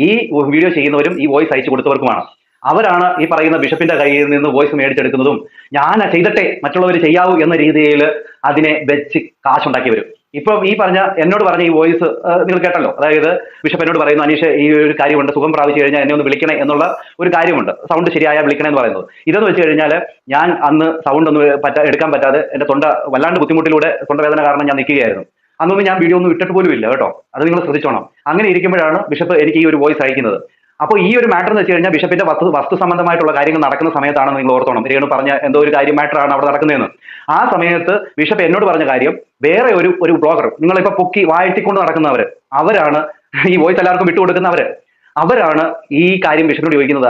ഈ വീഡിയോ ചെയ്യുന്നവരും ഈ വോയിസ് അയച്ചു കൊടുത്തവർക്കുമാണ്. അവരാണ് ഈ പറയുന്ന ബിഷപ്പിന്റെ കയ്യിൽ നിന്ന് വോയിസ് മേടിച്ചെടുക്കുന്നതും ഞാൻ ചെയ്തിട്ടെ മറ്റുള്ളവർ ചെയ്യാവൂ എന്ന രീതിയിൽ അതിനെ വെച്ച് കാശുണ്ടാക്കി വരും. ഇപ്പൊ ഈ എന്നോട് പറഞ്ഞ ഈ വോയിസ് നിങ്ങൾ കേട്ടല്ലോ. അതായത് ബിഷപ്പ് എന്നോട് പറയുന്നു, അനീഷ് ഈ ഒരു കാര്യമുണ്ട്, സുഖം പ്രാപിച്ചു കഴിഞ്ഞാൽ എന്നെ ഒന്ന് വിളിക്കണേ എന്നുള്ള ഒരു കാര്യമുണ്ട്, സൗണ്ട് ശരിയായ വിളിക്കണേ എന്ന് പറയുന്നത്. ഇതെന്ന് വെച്ച് കഴിഞ്ഞാൽ ഞാൻ അന്ന് സൗണ്ട് ഒന്നും എടുക്കാൻ പറ്റാതെ എന്റെ തൊണ്ട വല്ലാണ്ട് ബുദ്ധിമുട്ടിലൂടെ തൊണ്ടവേദന കാരണം ഞാൻ നിൽക്കുകയായിരുന്നു. അന്നൊന്നും ഞാൻ വീഡിയോ ഒന്നും ഇട്ടിട്ട് പോലും ഇല്ല കേട്ടോ. അത് നിങ്ങൾ ശ്രദ്ധിച്ചോണം. അങ്ങനെ ഇരിക്കുമ്പോഴാണ് ബിഷപ്പ് എനിക്ക് ഈ ഒരു വോയിസ് അയക്കുന്നത്. അപ്പോൾ ഈ ഒരു മാറ്റർ എന്ന് വെച്ച് കഴിഞ്ഞാൽ ബിഷപ്പിന്റെ വസ്തു സംബന്ധമായിട്ടുള്ള കാര്യങ്ങൾ നടക്കുന്ന സമയത്താണെന്ന് നിങ്ങൾ ഓർത്തോണം. രേണു പറഞ്ഞ എന്തോ ഒരു കാര്യം മാറ്ററാണ് അവിടെ നടക്കുന്നതെന്ന്. ആ സമയത്ത് ബിഷപ്പ് എന്നോട് പറഞ്ഞ കാര്യം വേറെ ഒരു ബ്ലോഗർ, നിങ്ങളിപ്പോ പൊക്കി വാഴ്ത്തിക്കൊണ്ട് നടക്കുന്നവര്, അവരാണ് ഈ വോയിസ് എല്ലാവർക്കും വിട്ടുകൊടുക്കുന്നവര്, അവരാണ് ഈ കാര്യം ബിഷപ്പിനോട് ചോദിക്കുന്നത്.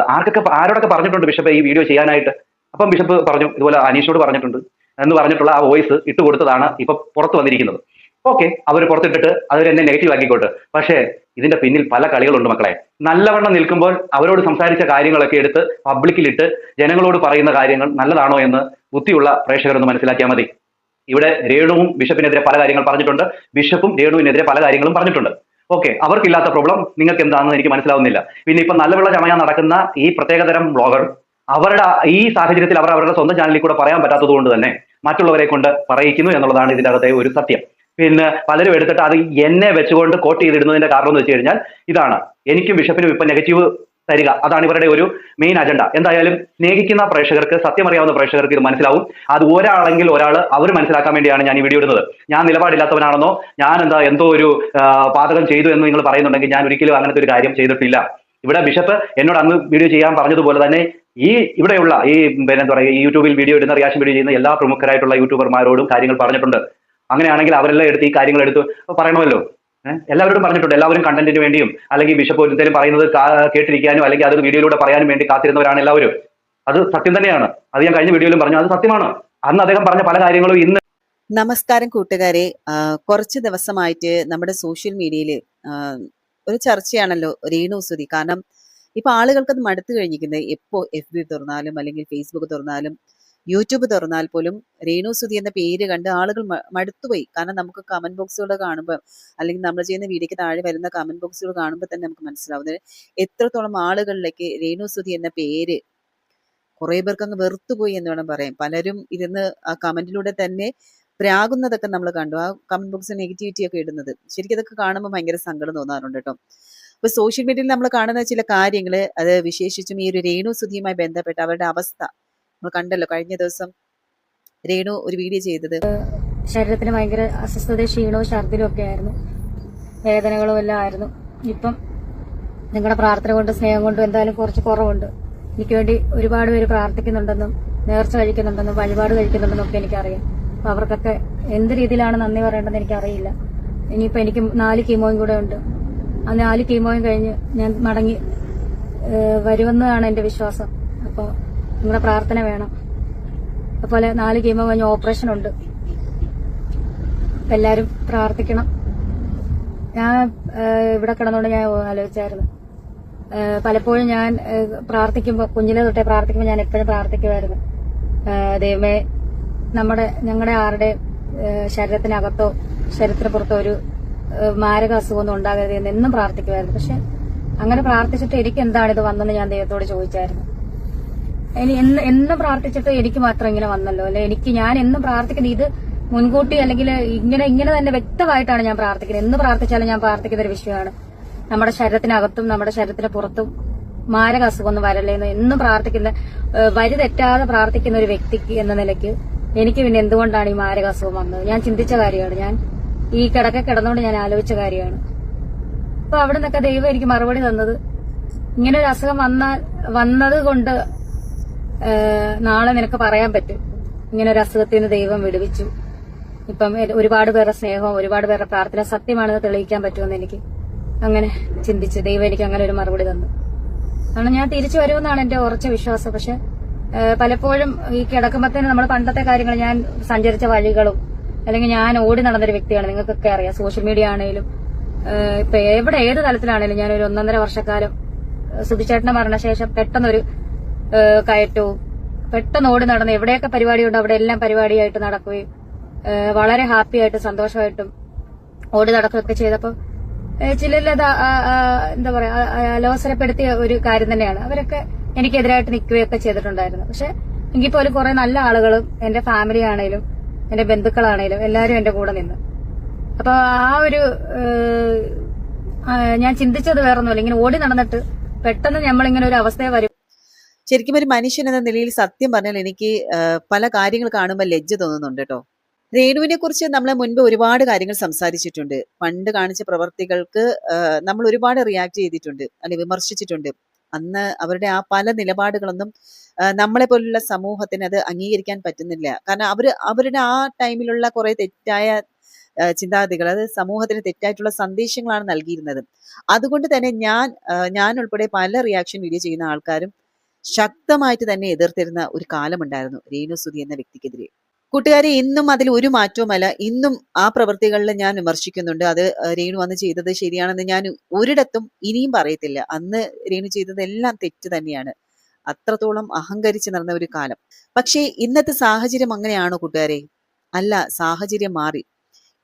ആരോടൊക്കെ പറഞ്ഞിട്ടുണ്ട് ബിഷപ്പ് ഈ വീഡിയോ ചെയ്യാനായിട്ട്? അപ്പം ബിഷപ്പ് പറഞ്ഞു, ഇതുപോലെ അനീഷിനോട് പറഞ്ഞിട്ടുണ്ട് എന്ന് പറഞ്ഞിട്ടുള്ള ആ വോയിസ് ഇട്ട് കൊടുത്തതാണ് ഇപ്പൊ പുറത്ത് വന്നിരിക്കുന്നത്. ഓക്കെ, അവർ പുറത്തിട്ടിട്ട് അവർ എന്നെ നെഗറ്റീവ് ആക്കിക്കോട്ടെ. പക്ഷേ ഇതിന്റെ പിന്നിൽ പല കളികളുണ്ട് മക്കളെ. നല്ലവണ്ണം നിൽക്കുമ്പോൾ അവരോട് സംസാരിച്ച കാര്യങ്ങളൊക്കെ എടുത്ത് പബ്ലിക്കിലിട്ട് ജനങ്ങളോട് പറയുന്ന കാര്യങ്ങൾ നല്ലതാണോ എന്ന് ബുദ്ധിയുള്ള പ്രേക്ഷകരൊന്ന് മനസ്സിലാക്കിയാൽ മതി. ഇവിടെ രേണുവും ബിഷപ്പിനെതിരെ പല കാര്യങ്ങൾ പറഞ്ഞിട്ടുണ്ട്, ബിഷപ്പും രേണുവിനെതിരെ പല കാര്യങ്ങളും പറഞ്ഞിട്ടുണ്ട്. ഓക്കെ, അവർക്കില്ലാത്ത പ്രോബ്ലം നിങ്ങൾക്ക് എന്താണെന്ന് എനിക്ക് മനസ്സിലാവുന്നില്ല. പിന്നെ ഇപ്പൊ നല്ലവിള ചമയാൻ നടക്കുന്ന ഈ പ്രത്യേകതരം ബ്ലോഗർ, അവരുടെ ഈ സാഹചര്യത്തിൽ അവരുടെ സ്വന്തം ചാനലിൽ കൂടെ പറയാൻ പറ്റാത്തത് കൊണ്ട് തന്നെ മറ്റുള്ളവരെ കൊണ്ട് പറയിക്കുന്നു എന്നുള്ളതാണ് ഇതിന്റെ അകത്തെ ഒരു സത്യം. പിന്നെ പലരും എടുത്തിട്ട് അത് എന്നെ വെച്ചുകൊണ്ട് കോട്ട് ചെയ്തിടുന്നതിന്റെ കാരണം എന്ന് വെച്ച് കഴിഞ്ഞാൽ ഇതാണ്, എനിക്കും ബിഷപ്പിനും ഇപ്പൊ നെഗറ്റീവ് തരിക, അതാണ് ഇവരുടെ ഒരു മെയിൻ അജണ്ട. എന്തായാലും സ്നേഹിക്കുന്ന പ്രേക്ഷകർക്ക്, സത്യമറിയാവുന്ന പ്രേക്ഷകർക്ക് ഇത് മനസ്സിലാവും. അത് ഒരാളെങ്കിൽ ഒരാൾ അവർ മനസ്സിലാക്കാൻ വേണ്ടിയാണ് ഞാൻ ഈ വീഡിയോ ഇടുന്നത്. ഞാൻ നിലപാടില്ലാത്തവനാണെന്നോ ഞാൻ എന്തോ ഒരു പാതകം ചെയ്തു എന്ന് നിങ്ങൾ പറയുന്നുണ്ടെങ്കിൽ ഞാൻ ഒരിക്കലും അങ്ങനത്തെ ഒരു കാര്യം ചെയ്തിട്ടില്ല. ഇവിടെ ബിഷപ്പ് എന്നോട് അന്ന് വീഡിയോ ചെയ്യാൻ പറഞ്ഞതുപോലെ തന്നെ ഇവിടെയുള്ള എന്താ പറയുക, ഈ യൂട്യൂബിൽ വീഡിയോ ഇടുന്ന, റിയാക്ഷൻ വീഡിയോ ചെയ്യുന്ന എല്ലാ പ്രമുഖരായിട്ടുള്ള യൂട്യൂബർമാരോടും കാര്യങ്ങൾ പറഞ്ഞിട്ടുണ്ട്. അങ്ങനെയാണെങ്കിൽ അവരെല്ലാം എടുത്ത് ഈ കാര്യങ്ങൾ എടുത്ത് പറയണമല്ലോ. എല്ലാവരോടും പറഞ്ഞിട്ടുണ്ട്. എല്ലാവരും കണ്ടന്റിന് വേണ്ടിയും അല്ലെങ്കിൽ ബിഷപ്പ് എന്തെങ്കിലും പറയുന്നത് കേട്ടിരിക്കാനും അല്ലെങ്കിൽ അത് വീഡിയോയിലൂടെ പറയാനും വേണ്ടി കാത്തിരുന്നവരാണ് എല്ലാവരും. അത് സത്യം തന്നെയാണ്. അത് ഞാൻ കഴിഞ്ഞ വീഡിയോയിലും പറഞ്ഞു, അത് സത്യമാണ്. അന്ന് അദ്ദേഹം പറഞ്ഞ പല കാര്യങ്ങളും ഇന്ന്. നമസ്കാരം കൂട്ടുകാരെ. കുറച്ച് ദിവസമായിട്ട് നമ്മുടെ സോഷ്യൽ മീഡിയയിൽ ഒരു ചർച്ചയാണല്ലോ രേണു സുധി. കാരണം ഇപ്പൊ ആളുകൾക്ക് അത് മടുത്തു കഴിഞ്ഞിരിക്കുന്നത്. എപ്പോ FB തുറന്നാലും അല്ലെങ്കിൽ ഫേസ്ബുക്ക് തുറന്നാലും യൂട്യൂബ് തുറന്നാൽ പോലും രേണു സുധി എന്ന പേര് കണ്ട് ആളുകൾ മടുത്തുപോയി. കാരണം നമുക്ക് കമന്റ് ബോക്സുകൾ കാണുമ്പോൾ അല്ലെങ്കിൽ നമ്മൾ ചെയ്യുന്ന വീഡിയോക്ക് താഴെ വരുന്ന കമന്റ് ബോക്സുകൾ കാണുമ്പോൾ തന്നെ നമുക്ക് മനസ്സിലാവുന്നത് എത്രത്തോളം ആളുകളിലേക്ക് രേണു സുധി എന്ന പേര് കുറെ പേർക്ക് അങ്ങ് വെറുത്തുപോയി എന്ന് വേണം പറയാം. പലരും ഇരുന്ന് ആ കമന്റിലൂടെ തന്നെ പ്രാകുന്നതൊക്കെ നമ്മൾ കണ്ടു. ആ കമന്റ് ബോക്സിൽ നെഗറ്റിവിറ്റി ഒക്കെ ഇടുന്നത് ശരിക്കും അതൊക്കെ കാണുമ്പോൾ ഭയങ്കര സങ്കടം തോന്നാറുണ്ട് കേട്ടോ. അപ്പൊ സോഷ്യൽ മീഡിയയിൽ നമ്മൾ കാണുന്ന ചില കാര്യങ്ങള്, അത് വിശേഷിച്ചും ഈ ഒരു രേണു സുധിയുമായി ബന്ധപ്പെട്ട് അവരുടെ അവസ്ഥ നമ്മൾ കണ്ടല്ലോ. കഴിഞ്ഞ ദിവസം രേണു ഒരു വീഡിയോ ചെയ്തത് ശരീരത്തിന് ഭയങ്കര അസ്വസ്ഥത, ക്ഷീണവും ഛർദിലും ഒക്കെ ആയിരുന്നു, വേദനകളും എല്ലാം ആയിരുന്നു. ഇപ്പം നിങ്ങളുടെ പ്രാർത്ഥന കൊണ്ടും സ്നേഹം കൊണ്ടും എന്തായാലും കുറച്ച് കുറവുണ്ട്. എനിക്ക് വേണ്ടി ഒരുപാട് പേര് പ്രാർത്ഥിക്കുന്നുണ്ടെന്നും നേർച്ച കഴിക്കുന്നുണ്ടെന്നും വഴിപാട് കഴിക്കുന്നുണ്ടെന്നും ഒക്കെ എനിക്കറിയാം. അപ്പൊ അവർക്കൊക്കെ എന്ത് രീതിയിലാണ് നന്ദി പറയേണ്ടതെന്ന് എനിക്കറിയില്ല. ഇനിയിപ്പോ എനിക്ക് 4 കീമോയും കൂടെ ഉണ്ട്. ആ 4 കീമോയും കഴിഞ്ഞ് ഞാൻ മടങ്ങി വരുമെന്നാണ് എന്റെ വിശ്വാസം. അപ്പോൾ നിങ്ങളുടെ പ്രാർത്ഥന വേണം. അതുപോലെ 4 കീമോ കഴിഞ്ഞ് ഓപ്പറേഷൻ ഉണ്ട്. എല്ലാരും പ്രാർത്ഥിക്കണം. ഞാൻ ഇവിടെ കിടന്നുകൊണ്ട് ഞാൻ ആലോചിച്ചായിരുന്നു, പലപ്പോഴും ഞാൻ പ്രാർത്ഥിക്കുമ്പോൾ, കുഞ്ഞിലെ തൊട്ടേ പ്രാർത്ഥിക്കുമ്പോൾ ഞാൻ എപ്പോഴും പ്രാർത്ഥിക്കുമായിരുന്നു, ദൈവമേ ഞങ്ങളുടെ ആരുടെ ശരീരത്തിനകത്തോ ശരീരത്തിന് പുറത്തോ ഒരു മാരക അസുഖമൊന്നും ഉണ്ടാകരുത് എന്ന് എന്നും പ്രാർത്ഥിക്കുമായിരുന്നു. പക്ഷെ അങ്ങനെ പ്രാർത്ഥിച്ചിട്ട് എനിക്ക് എന്താണ് ഇത് വന്നെന്ന് ഞാൻ ദൈവത്തോട് ചോദിച്ചായിരുന്നു. എന്നും പ്രാർത്ഥിച്ചിട്ട് എനിക്ക് മാത്രം ഇങ്ങനെ വന്നല്ലോ, അല്ലെ ഞാൻ എന്നും പ്രാർത്ഥിക്കുന്നത് ഇത് മുൻകൂട്ടി അല്ലെങ്കിൽ ഇങ്ങനെ തന്നെ വ്യക്തമായിട്ടാണ് ഞാൻ പ്രാർത്ഥിക്കുന്നത്. എന്ന് പ്രാർത്ഥിച്ചാലും ഞാൻ പ്രാർത്ഥിക്കുന്ന ഒരു വിഷയമാണ് നമ്മുടെ ശരീരത്തിനകത്തും നമ്മുടെ ശരീരത്തിന് പുറത്തും മാരക അസുഖമൊന്നും വരല്ലേന്ന് എന്നും പ്രാർത്ഥിക്കുന്ന, വരി തെറ്റാതെ പ്രാർത്ഥിക്കുന്ന ഒരു വ്യക്തിക്ക് എന്ന നിലയ്ക്ക് എനിക്ക് പിന്നെ എന്തുകൊണ്ടാണ് ഈ മാരക അസുഖം വന്നത് ഞാൻ ചിന്തിച്ച കാര്യമാണ്. ഞാൻ ഈ കിടന്നുകൊണ്ട് ഞാൻ ആലോചിച്ച കാര്യമാണ്. അപ്പൊ അവിടെ നിന്നൊക്കെ ദൈവം എനിക്ക് മറുപടി തന്നത്, ഇങ്ങനെ ഒരു അസുഖം വന്നത് കൊണ്ട് നാളെ നിനക്ക് പറയാൻ പറ്റും ഇങ്ങനെ ഒരു അസുഖത്തിൽ നിന്ന് ദൈവം വിടുവിച്ചു. ഇപ്പം ഒരുപാട് പേരുടെ സ്നേഹവും ഒരുപാട് പേരുടെ പ്രാർത്ഥന സത്യമാണെന്ന് തെളിയിക്കാൻ പറ്റുമെന്ന് എനിക്ക് അങ്ങനെ ചിന്തിച്ച് ദൈവം എനിക്ക് അങ്ങനെ ഒരു മറുപടി തന്നു. കാരണം ഞാൻ തിരിച്ചു വരുമെന്നാണ് എന്റെ ഉറച്ച വിശ്വാസം. പക്ഷെ പലപ്പോഴും ഈ കിടക്കുമ്പോഴത്തേന് നമ്മൾ പണ്ടത്തെ കാര്യങ്ങൾ, ഞാൻ സഞ്ചരിച്ച വഴികളും അല്ലെങ്കിൽ ഞാൻ ഓടി നടന്നൊരു വ്യക്തിയാണ്, നിങ്ങൾക്കൊക്കെ അറിയാം. സോഷ്യൽ മീഡിയ ആണെങ്കിലും ഇപ്പൊ ഏത് തലത്തിലാണെങ്കിലും ഞാൻ ഒരു 1.5 വർഷക്കാലം സുധിച്ചേട്ടന്റെ മരണശേഷം പെട്ടെന്നൊരു കയറ്റവും പെട്ടെന്ന് ഓടി നടന്ന് എവിടെയൊക്കെ പരിപാടിയുണ്ടോ അവിടെ എല്ലാം പരിപാടിയായിട്ട് നടക്കുകയും വളരെ ഹാപ്പി ആയിട്ട് സന്തോഷമായിട്ടും ഓടി നടക്കുകയൊക്കെ ചെയ്തപ്പോൾ ചിലരത് എന്താ പറയാ അലോസരപ്പെടുത്തിയ ഒരു കാര്യം തന്നെയാണ്. അവരൊക്കെ എനിക്കെതിരായിട്ട് നിൽക്കുകയൊക്കെ ചെയ്തിട്ടുണ്ടായിരുന്നു. പക്ഷെ എങ്കിൽ പോലും കുറെ നല്ല ആളുകളും എന്റെ ഫാമിലി ആണേലും എന്റെ ബന്ധുക്കളാണേലും എല്ലാരും എന്റെ കൂടെ നിന്ന്. അപ്പൊ ആ ഒരു ഞാൻ ചിന്തിച്ചത് വേറൊന്നുമില്ല. ഇങ്ങനെ ഓടി നടന്നിട്ട് പെട്ടെന്ന് നമ്മളിങ്ങനെ ഒരു അവസ്ഥയെ വരും. ശരിക്കും ഒരു മനുഷ്യൻ എന്ന നിലയിൽ സത്യം പറഞ്ഞാൽ എനിക്ക് പല കാര്യങ്ങൾ കാണുമ്പോൾ ലജ്ജ തോന്നുന്നുണ്ട് കേട്ടോ. രേണുവിനെ കുറിച്ച് നമ്മൾ മുൻപ് ഒരുപാട് കാര്യങ്ങൾ സംസാരിച്ചിട്ടുണ്ട്. പണ്ട് കാണിച്ച പ്രവർത്തികൾക്ക് നമ്മൾ ഒരുപാട് റിയാക്ട് ചെയ്തിട്ടുണ്ട്, അല്ലെ വിമർശിച്ചിട്ടുണ്ട്. അന്ന് അവരുടെ ആ പല നിലപാടുകളൊന്നും നമ്മളെ പോലുള്ള സമൂഹത്തിന് അത് അംഗീകരിക്കാൻ പറ്റുന്നില്ല. കാരണം അവരുടെ ആ ടൈമിലുള്ള കുറെ തെറ്റായ ചിന്താഗതികൾ, അത് സമൂഹത്തിന് തെറ്റായിട്ടുള്ള സന്ദേശങ്ങളാണ് നൽകിയിരുന്നത്. അതുകൊണ്ട് തന്നെ ഞാൻ ഉൾപ്പെടെ പല റിയാക്ഷൻ വീഡിയോ ചെയ്യുന്ന ആൾക്കാരും ശക്തമായിട്ട് തന്നെ എതിർത്തിരുന്ന ഒരു കാലമുണ്ടായിരുന്നു രേണു സുധി എന്ന വ്യക്തിക്കെതിരെ. കൂട്ടുകാരെ, ഇന്നും അതിൽ ഒരു മാറ്റവുമല്ല. ഇന്നും ആ പ്രവൃത്തികളിൽ ഞാൻ വിമർശിക്കുന്നുണ്ട്. അത് രേണു അന്ന് ചെയ്തത് ശരിയാണെന്ന് ഞാൻ ഒരിടത്തും ഇനിയും പറയത്തില്ല. അന്ന് രേണു ചെയ്തതെല്ലാം തെറ്റ് തന്നെയാണ്. അത്രത്തോളം അഹങ്കരിച്ച് നടന്ന ഒരു കാലം. പക്ഷേ ഇന്നത്തെ സാഹചര്യം അങ്ങനെയാണോ കൂട്ടുകാരെ? അല്ല, സാഹചര്യം മാറി.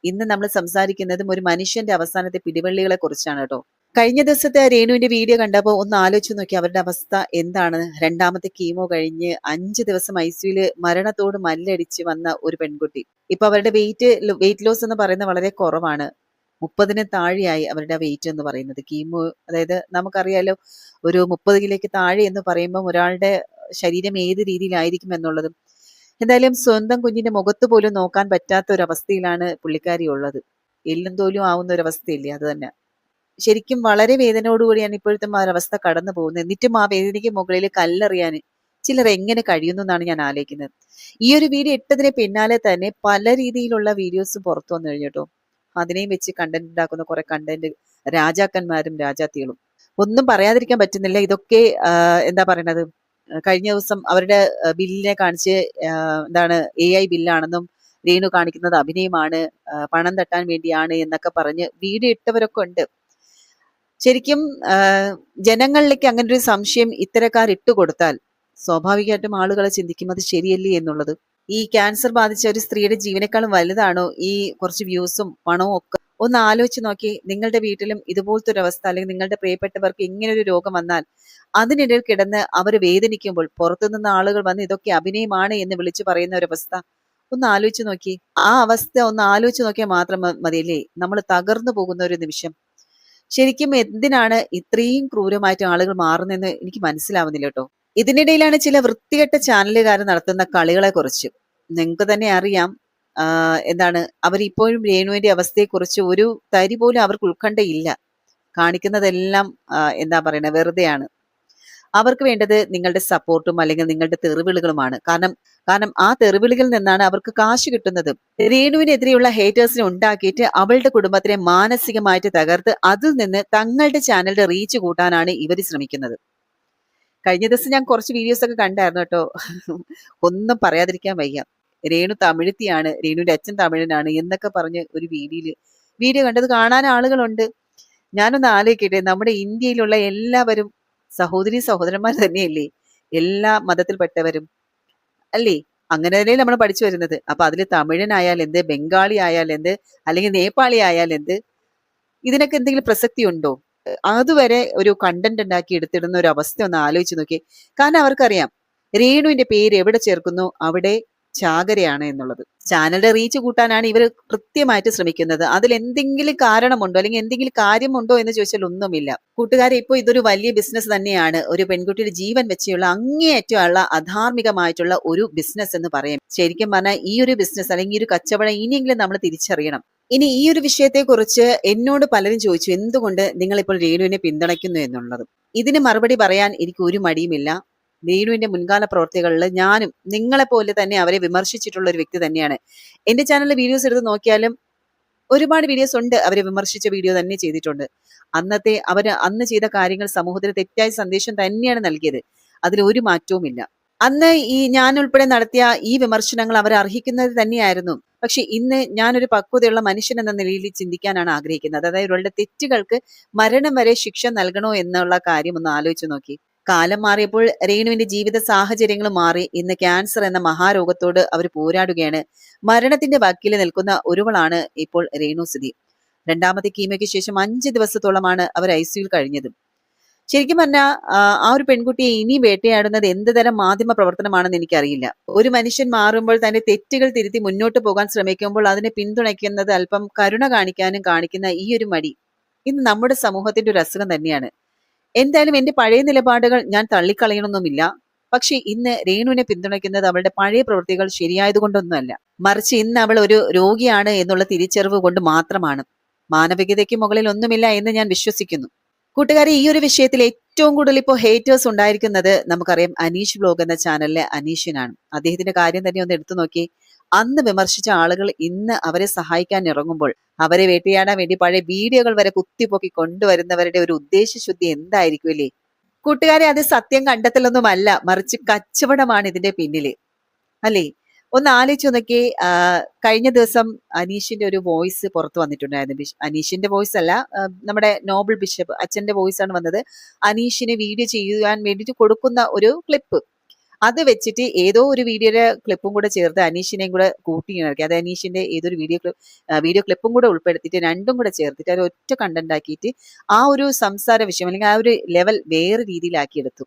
ഇന്ന് നമ്മൾ സംസാരിക്കുന്നതും ഒരു മനുഷ്യന്റെ അവസാനത്തെ പിടിവള്ളികളെ കുറിച്ചാണ് കേട്ടോ. കഴിഞ്ഞ ദിവസത്തെ രേണുവിന്റെ വീഡിയോ കണ്ടപ്പോൾ ഒന്ന് ആലോചിച്ച് നോക്കി അവരുടെ അവസ്ഥ എന്താണ്. രണ്ടാമത്തെ കീമോ കഴിഞ്ഞ് 5 ദിവസം ഐസിയുല് മരണത്തോട് മല്ലടിച്ച് വന്ന ഒരു പെൺകുട്ടി. ഇപ്പൊ അവരുടെ വെയിറ്റ് ലോസ് എന്ന് പറയുന്നത് വളരെ കുറവാണ്. 30-ന് താഴെയായി അവരുടെ വെയിറ്റ് എന്ന് പറയുന്നത്. കീമോ, അതായത് നമുക്കറിയാലോ, ഒരു 30 കിലോയ്ക്ക് താഴെ എന്ന് പറയുമ്പോൾ ഒരാളുടെ ശരീരം ഏത് രീതിയിലായിരിക്കും എന്നുള്ളതും. എന്തായാലും സ്വന്തം കുഞ്ഞിന്റെ മുഖത്ത് പോലും നോക്കാൻ പറ്റാത്ത ഒരു അവസ്ഥയിലാണ് പുള്ളിക്കാരി ഉള്ളത്. എല്ലും തോലും ആവുന്ന ഒരു അവസ്ഥയില്ലേ, അത് തന്നെ. ശരിക്കും വളരെ വേദനയോടുകൂടിയാണ് ഇപ്പോഴത്തെ ആ ഒരവസ്ഥ കടന്നു പോകുന്നത്. എന്നിട്ടും ആ വേദനയ്ക്ക് മുകളിൽ കല്ലെറിയാൻ ചിലർ എങ്ങനെ കഴിയുന്നു എന്നാണ് ഞാൻ ആലോചിക്കുന്നത്. ഈ ഒരു വീഡിയോ ഇട്ടതിന് പിന്നാലെ തന്നെ പല രീതിയിലുള്ള വീഡിയോസ് പുറത്തു വന്നു കഴിഞ്ഞു കേട്ടോ. അതിനെയും വെച്ച് കണ്ടന്റ് ഉണ്ടാക്കുന്ന കുറെ കണ്ടന്റ് രാജാക്കന്മാരും രാജാത്തികളും. ഒന്നും പറയാതിരിക്കാൻ പറ്റുന്നില്ല. ഇതൊക്കെ എന്താ പറയണത്, കഴിഞ്ഞ ദിവസം അവരുടെ ബില്ലിനെ കാണിച്ച് എന്താണ് AI ബില്ലാണെന്നും രേണു കാണിക്കുന്നത് അഭിനയമാണ്, പണം തട്ടാൻ വേണ്ടിയാണ് എന്നൊക്കെ പറഞ്ഞ് വീഡിയോ ഇട്ടവരൊക്കെ ഉണ്ട്. ശരിക്കും ജനങ്ങളിലേക്ക് അങ്ങനെ ഒരു സംശയം ഇത്തരക്കാർ ഇട്ടുകൊടുത്താൽ സ്വാഭാവികമായിട്ടും ആളുകളെ ചിന്തിക്കും അത് ശരിയല്ലേ എന്നുള്ളത്. ഈ ക്യാൻസർ ബാധിച്ച ഒരു സ്ത്രീയുടെ ജീവനേക്കാളും വലുതാണോ ഈ കുറച്ച് വ്യൂസും പണവും ഒക്കെ? ഒന്ന് ആലോചിച്ച് നോക്കി. നിങ്ങളുടെ വീട്ടിലും ഇതുപോലത്തെ ഒരു അവസ്ഥ, അല്ലെങ്കിൽ നിങ്ങളുടെ പ്രിയപ്പെട്ടവർക്ക് ഇങ്ങനെ ഒരു രോഗം വന്നാൽ അതിനിടയിൽ കിടന്ന് അവർ വേദനിക്കുമ്പോൾ പുറത്തുനിന്ന് ആളുകൾ വന്ന് ഇതൊക്കെ അഭിനയമാണ് എന്ന് വിളിച്ചു പറയുന്ന ഒരു അവസ്ഥ ഒന്ന് ആലോചിച്ച് നോക്കി. ആ അവസ്ഥ ഒന്ന് ആലോചിച്ച് നോക്കിയാൽ മാത്രം മതിയല്ലേ നമ്മൾ തകർന്നു പോകുന്ന ഒരു നിമിഷം. ശരിക്കും എന്തിനാണ് ഇത്രയും ക്രൂരമായിട്ട് ആളുകൾ മാറുന്നതെന്ന് എനിക്ക് മനസ്സിലാവുന്നില്ല കേട്ടോ. ഇതിനിടയിലാണ് ചില വൃത്തികെട്ട ചാനലുകാർ നടത്തുന്ന കളികളെ കുറിച്ച് നിങ്ങൾക്ക് തന്നെ അറിയാം. എന്താണ്, അവരിപ്പോഴും രേണുവിന്റെ അവസ്ഥയെക്കുറിച്ച് ഒരു തരി പോലും അവർക്ക് ഉത്കണ്ഠയില്ല. കാണിക്കുന്നതെല്ലാം എന്താ പറയുന്നത്, വെറുതെയാണ്. അവർക്ക് വേണ്ടത് നിങ്ങളുടെ സപ്പോർട്ടും അല്ലെങ്കിൽ നിങ്ങളുടെ തെറിവിളികളുമാണ്. കാരണം ആ തെറിവിളികളിൽ നിന്നാണ് അവർക്ക് കാശ് കിട്ടുന്നത്. രേണുവിനെതിരെയുള്ള ഹേറ്റേഴ്സിനെ ഉണ്ടാക്കിയിട്ട് അവളുടെ കുടുംബത്തിനെ മാനസികമായിട്ട് തകർത്ത് അതിൽ നിന്ന് തങ്ങളുടെ ചാനലിന്റെ റീച്ച് കൂട്ടാനാണ് ഇവർ ശ്രമിക്കുന്നത്. കഴിഞ്ഞ ദിവസം ഞാൻ കുറച്ച് വീഡിയോസ് ഒക്കെ കണ്ടായിരുന്നു കേട്ടോ. ഒന്നും പറയാതിരിക്കാൻ വയ്യ. രേണു തമിഴത്തിയാണ്, രേണുവിന്റെ അച്ഛൻ തമിഴനാണ് എന്നൊക്കെ പറഞ്ഞ് ഒരു വീഡിയോ കണ്ടത് കാണാൻ ആളുകളുണ്ട്. ഞാനൊന്ന് ആലോചിക്കട്ടെ, നമ്മുടെ ഇന്ത്യയിലുള്ള എല്ലാവരും സഹോദരി സഹോദരന്മാർ തന്നെയല്ലേ, എല്ലാ മതത്തിൽപ്പെട്ടവരും അല്ലേ? അങ്ങനെ തന്നെ നമ്മൾ പഠിച്ചു വരുന്നത്. അപ്പൊ അതിൽ തമിഴനായാൽ എന്ത്, ബംഗാളി ആയാൽ എന്ത്, അല്ലെങ്കിൽ നേപ്പാളി ആയാൽ എന്ത്, ഇതിനൊക്കെ എന്തെങ്കിലും പ്രസക്തി ഉണ്ടോ? അതുവരെ ഒരു കണ്ടന്റ് ഉണ്ടാക്കി എടുത്തിടുന്ന ഒരു അവസ്ഥ ഒന്ന് ആലോചിച്ച് നോക്കി. കാരണം അവർക്കറിയാം രേണുവിന്റെ പേര് എവിടെ ചേർക്കുന്നു അവിടെ ചാകരയാണ് എന്നുള്ളത്. ചാനലിന്റെ റീച്ച് കൂട്ടാനാണ് ഇവർ കൃത്യമായിട്ട് ശ്രമിക്കുന്നത്. അതിൽ എന്തെങ്കിലും കാരണമുണ്ടോ അല്ലെങ്കിൽ എന്തെങ്കിലും കാര്യമുണ്ടോ എന്ന് ചോദിച്ചാൽ ഒന്നുമില്ല. കൂട്ടുകാരെ, ഇപ്പോൾ ഇതൊരു വലിയ ബിസിനസ് തന്നെയാണ്. ഒരു പെൺകുട്ടിയുടെ ജീവൻ വെച്ചുള്ള അങ്ങേയറ്റമുള്ള അധാർമികമായിട്ടുള്ള ഒരു ബിസിനസ് എന്ന് പറയാം. ശരിക്കും പറഞ്ഞാൽ ഈ ഒരു ബിസിനസ് അല്ലെങ്കിൽ ഈ ഒരു കച്ചവടം ഇനിയെങ്കിലും നമ്മൾ തിരിച്ചറിയണം. ഇനി ഈ ഒരു വിഷയത്തെക്കുറിച്ച് എന്നോട് പലരും ചോദിച്ചു, എന്തുകൊണ്ട് നിങ്ങൾ ഇപ്പോൾ രേണുവിനെ പിന്തുണയ്ക്കുന്നു എന്നുള്ളത്. ഇതിന് മറുപടി പറയാൻ എനിക്ക് ഒരു മടിയുമില്ല. രേണുവിന്റെ മുൻകാല പ്രവർത്തികളിൽ ഞാനും നിങ്ങളെപ്പോലെ തന്നെ അവരെ വിമർശിച്ചിട്ടുള്ള ഒരു വ്യക്തി തന്നെയാണ്. എന്റെ ചാനലിലെ വീഡിയോസ് എടുത്ത് നോക്കിയാലും ഒരുപാട് വീഡിയോസ് ഉണ്ട് അവരെ വിമർശിച്ച വീഡിയോ തന്നെ ചെയ്തിട്ടുണ്ട്. അന്ന് ചെയ്ത കാര്യങ്ങൾ സമൂഹത്തിന് തെറ്റായ സന്ദേശം തന്നെയാണ് നൽകിയത്. അതിൽ ഒരു മാറ്റവുമില്ല. അന്ന് ഞാൻ ഉൾപ്പെടെ നടത്തിയ ഈ വിമർശനങ്ങൾ അവർ അർഹിക്കുന്നത് തന്നെയായിരുന്നു. പക്ഷെ ഇന്ന് ഞാനൊരു പക്വതയുള്ള മനുഷ്യൻ എന്ന നിലയിൽ ചിന്തിക്കാനാണ് ആഗ്രഹിക്കുന്നത്. അതായത് ഇവരുടെ തെറ്റുകൾക്ക് മരണം വരെ ശിക്ഷ നൽകണോ എന്നുള്ള കാര്യം ഒന്ന് ആലോചിച്ച് നോക്കി. കാലം മാറിയപ്പോൾ രേണുവിന്റെ ജീവിത സാഹചര്യങ്ങൾ മാറി. ഇന്ന് ക്യാൻസർ എന്ന മഹാരോഗത്തോട് അവർ പോരാടുകയാണ്. മരണത്തിന്റെ വക്കിൽ നിൽക്കുന്ന ഒരുവളാണ് ഇപ്പോൾ രേണു സുധി. രണ്ടാമത്തെ കീമോയ്ക്ക് ശേഷം 5 ദിവസത്തോളമാണ് അവർ ICUവിൽ കഴിഞ്ഞത്. ശരിക്കും പറഞ്ഞാൽ ആ ഒരു പെൺകുട്ടിയെ ഇനി വേട്ടയാടുന്നത് എന്ത് തരം മാധ്യമ പ്രവർത്തനമാണെന്ന് എനിക്കറിയില്ല. ഒരു മനുഷ്യൻ മാറുമ്പോൾ തന്റെ തെറ്റുകൾ തിരുത്തി മുന്നോട്ട് പോകാൻ ശ്രമിക്കുമ്പോൾ അതിനെ പിന്തുണയ്ക്കുന്നത് അല്പം കരുണ കാണിക്കാനും കാണിക്കുന്ന ഈ ഒരു മടി ഇന്ന് നമ്മുടെ സമൂഹത്തിന്റെ ഒരു അസുഖം തന്നെയാണ്. എന്തായാലും എന്റെ പഴയ നിലപാടുകൾ ഞാൻ തള്ളിക്കളയണമെന്നുമില്ല. പക്ഷെ ഇന്ന് രേണുവിനെ പിന്തുണയ്ക്കുന്നത് അവളുടെ പഴയ പ്രവൃത്തികൾ ശരിയായതുകൊണ്ടൊന്നുമല്ല, മറിച്ച് ഇന്ന് അവൾ ഒരു രോഗിയാണ് എന്നുള്ള തിരിച്ചറിവ് കൊണ്ട് മാത്രമാണ്. മാനവികതയ്ക്ക് മുകളിൽ ഒന്നുമില്ല എന്ന് ഞാൻ വിശ്വസിക്കുന്നു. കൂട്ടുകാരെ, ഈ ഒരു വിഷയത്തിൽ ഏറ്റവും കൂടുതൽ ഇപ്പോൾ ഹേറ്റേഴ്സ് ഉണ്ടായിരിക്കുന്നത് നമുക്കറിയാം അനീഷ് വ്ലോഗ് എന്ന ചാനലിലെ അനീഷിനാണ്. അദ്ദേഹത്തിന്റെ കാര്യം തന്നെ ഒന്ന് എടുത്തു നോക്കി. അന്ന് വിമർശിച്ച ആളുകൾ ഇന്ന് അവരെ സഹായിക്കാൻ ഇറങ്ങുമ്പോൾ അവരെ വേട്ടയാടാൻ വേണ്ടി പഴയ വീഡിയോകൾ വരെ കുത്തിപ്പൊക്കി കൊണ്ടുവരുന്നവരുടെ ഒരു ഉദ്ദേശശുദ്ധി എന്തായിരിക്കും അല്ലേ? കൂട്ടുകാരെ, അത് സത്യം കണ്ടെത്തലൊന്നുമല്ല, മറിച്ച് കച്ചവടമാണ് ഇതിന്റെ പിന്നില്, അല്ലേ? ഒന്ന് ആലോചിച്ച് നോക്കി. കഴിഞ്ഞ ദിവസം അനീഷിന്റെ ഒരു വോയിസ് പുറത്തു വന്നിട്ടുണ്ടായിരുന്നു. അനീഷിന്റെ വോയിസ് അല്ല, നമ്മുടെ നോബിൾ ബിഷപ്പ് അച്ഛന്റെ വോയിസ് ആണ് വന്നത്. അനീഷിനെ വീഡിയോ ചെയ്യാൻ വേണ്ടിയിട്ട് കൊടുക്കുന്ന ഒരു ക്ലിപ്പ്, അത് വെച്ചിട്ട് ഏതോ ഒരു വീഡിയോയുടെ ക്ലിപ്പും കൂടെ ചേർത്ത് അനീഷിനെയും കൂടെ കൂട്ടി ഇറക്കി. അത് അനീഷിന്റെ ഏതൊരു വീഡിയോ ക്ലിപ്പും കൂടെ ഉൾപ്പെടുത്തിയിട്ട് രണ്ടും കൂടെ ചേർത്തിട്ട് അത് ഒറ്റ കണ്ടന്റ് ആക്കിയിട്ട് ആ ഒരു സംസാര വിഷയം അല്ലെങ്കിൽ ആ ഒരു ലെവൽ വേറെ രീതിയിലാക്കി എടുത്തു.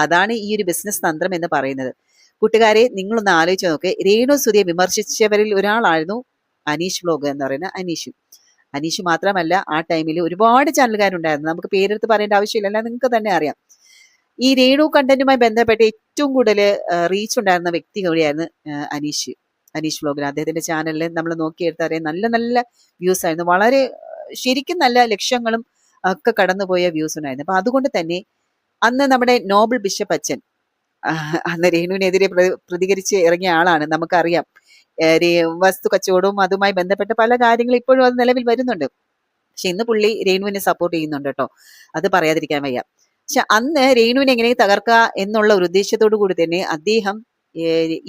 അതാണ് ഈ ഒരു ബിസിനസ് തന്ത്രം എന്ന് പറയുന്നത്. കൂട്ടുകാരെ, നിങ്ങളൊന്ന് ആലോചിച്ച് നോക്ക്. രേണു സുധിയെ വിമർശിച്ചവരിൽ ഒരാളായിരുന്നു അനീഷ് വ്ലോഗ് എന്ന് പറയുന്ന അനീഷ് മാത്രമല്ല, ആ ടൈമിൽ ഒരുപാട് ചാനലുകാരുണ്ടായിരുന്നു. നമുക്ക് പേരെടുത്ത് പറയേണ്ട ആവശ്യമില്ല, നിങ്ങൾക്ക് തന്നെ അറിയാം. ഈ രേണു കണ്ടന്റുമായി ബന്ധപ്പെട്ട് ഏറ്റവും കൂടുതൽ റീച്ച് ഉണ്ടായിരുന്ന വ്യക്തി കൂടിയായിരുന്നു അനീഷ് വ്ലോഗിൽ. അദ്ദേഹത്തിന്റെ ചാനലിൽ നമ്മൾ നോക്കിയെടുത്തറിയാം, നല്ല നല്ല വ്യൂസ് ആയിരുന്നു. വളരെ ശരിക്കും നല്ല ലക്ഷങ്ങളും ഒക്കെ കടന്നുപോയ വ്യൂസ് ഉണ്ടായിരുന്നു. അപ്പൊ അതുകൊണ്ട് തന്നെ അന്ന് നമ്മുടെ നോബിൾ ബിഷപ്പ് അച്ഛൻ അന്ന് രേണുവിനെതിരെ പ്രതികരിച്ച് ഇറങ്ങിയ ആളാണ്. നമുക്കറിയാം, വസ്തു കച്ചവടവും അതുമായി ബന്ധപ്പെട്ട പല കാര്യങ്ങളും ഇപ്പോഴും അത് നിലവിൽ വരുന്നുണ്ട്. പക്ഷെ ഇന്ന് പുള്ളി രേണുവിനെ സപ്പോർട്ട് ചെയ്യുന്നുണ്ട് കേട്ടോ, അത് പറയാതിരിക്കാൻ വയ്യ. പക്ഷെ അന്ന് രേണുവിനെ എങ്ങനെ തകർക്കുക എന്നുള്ള ഒരു ഉദ്ദേശത്തോടു കൂടി തന്നെ അദ്ദേഹം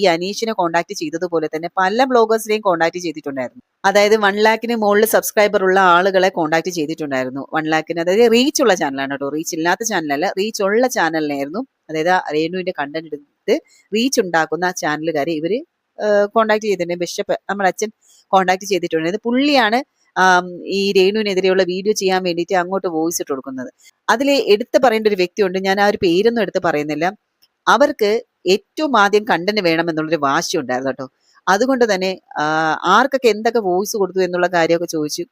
ഈ അനീഷിനെ കോണ്ടാക്ട് ചെയ്തതുപോലെ തന്നെ പല ബ്ലോഗേഴ്സിനെയും കോണ്ടാക്ട് ചെയ്തിട്ടുണ്ടായിരുന്നു. അതായത് 1 lakhന് മുകളിൽ സബ്സ്ക്രൈബർ ഉള്ള ആളുകളെ കോണ്ടാക്ട് ചെയ്തിട്ടുണ്ടായിരുന്നു. 1 lakhന്, അതായത് റീച്ച് ഉള്ള ചാനലാണ് കേട്ടോ, റീച്ച് ഇല്ലാത്ത ചാനലല്ല, റീച്ച് ഉള്ള ചാനലിനായിരുന്നു. അതായത് രേണുവിന്റെ കണ്ടന്റ് എടുത്ത് റീച്ച് ഉണ്ടാക്കുന്ന ചാനലുകാരെ ഇവര് കോണ്ടാക്ട് ചെയ്തിട്ടുണ്ട്. ബിഷപ്പ് നമ്മുടെ അച്ഛൻ കോണ്ടാക്ട് ചെയ്തിട്ടുണ്ടായിരുന്നു. പുള്ളിയാണ് ഈ രേണുവിനെതിരെയുള്ള വീഡിയോ ചെയ്യാൻ വേണ്ടിയിട്ട് അങ്ങോട്ട് വോയിസ് ഇട്ട് കൊടുക്കുന്നത്. അതിൽ എടുത്ത് പറയേണ്ട ഒരു വ്യക്തിയുണ്ട്, ഞാൻ ആ ഒരു പേരൊന്നും എടുത്ത് പറയുന്നില്ല. അവർക്ക് ഏറ്റവും ആദ്യം കണ്ടന്റ് വേണമെന്നുള്ളൊരു വാശി ഉണ്ടായിരുന്നു കേട്ടോ. അതുകൊണ്ട് തന്നെ ആർക്കൊക്കെ എന്തൊക്കെ വോയിസ് കൊടുത്തു എന്നുള്ള കാര്യമൊക്കെ ചോദിച്ചു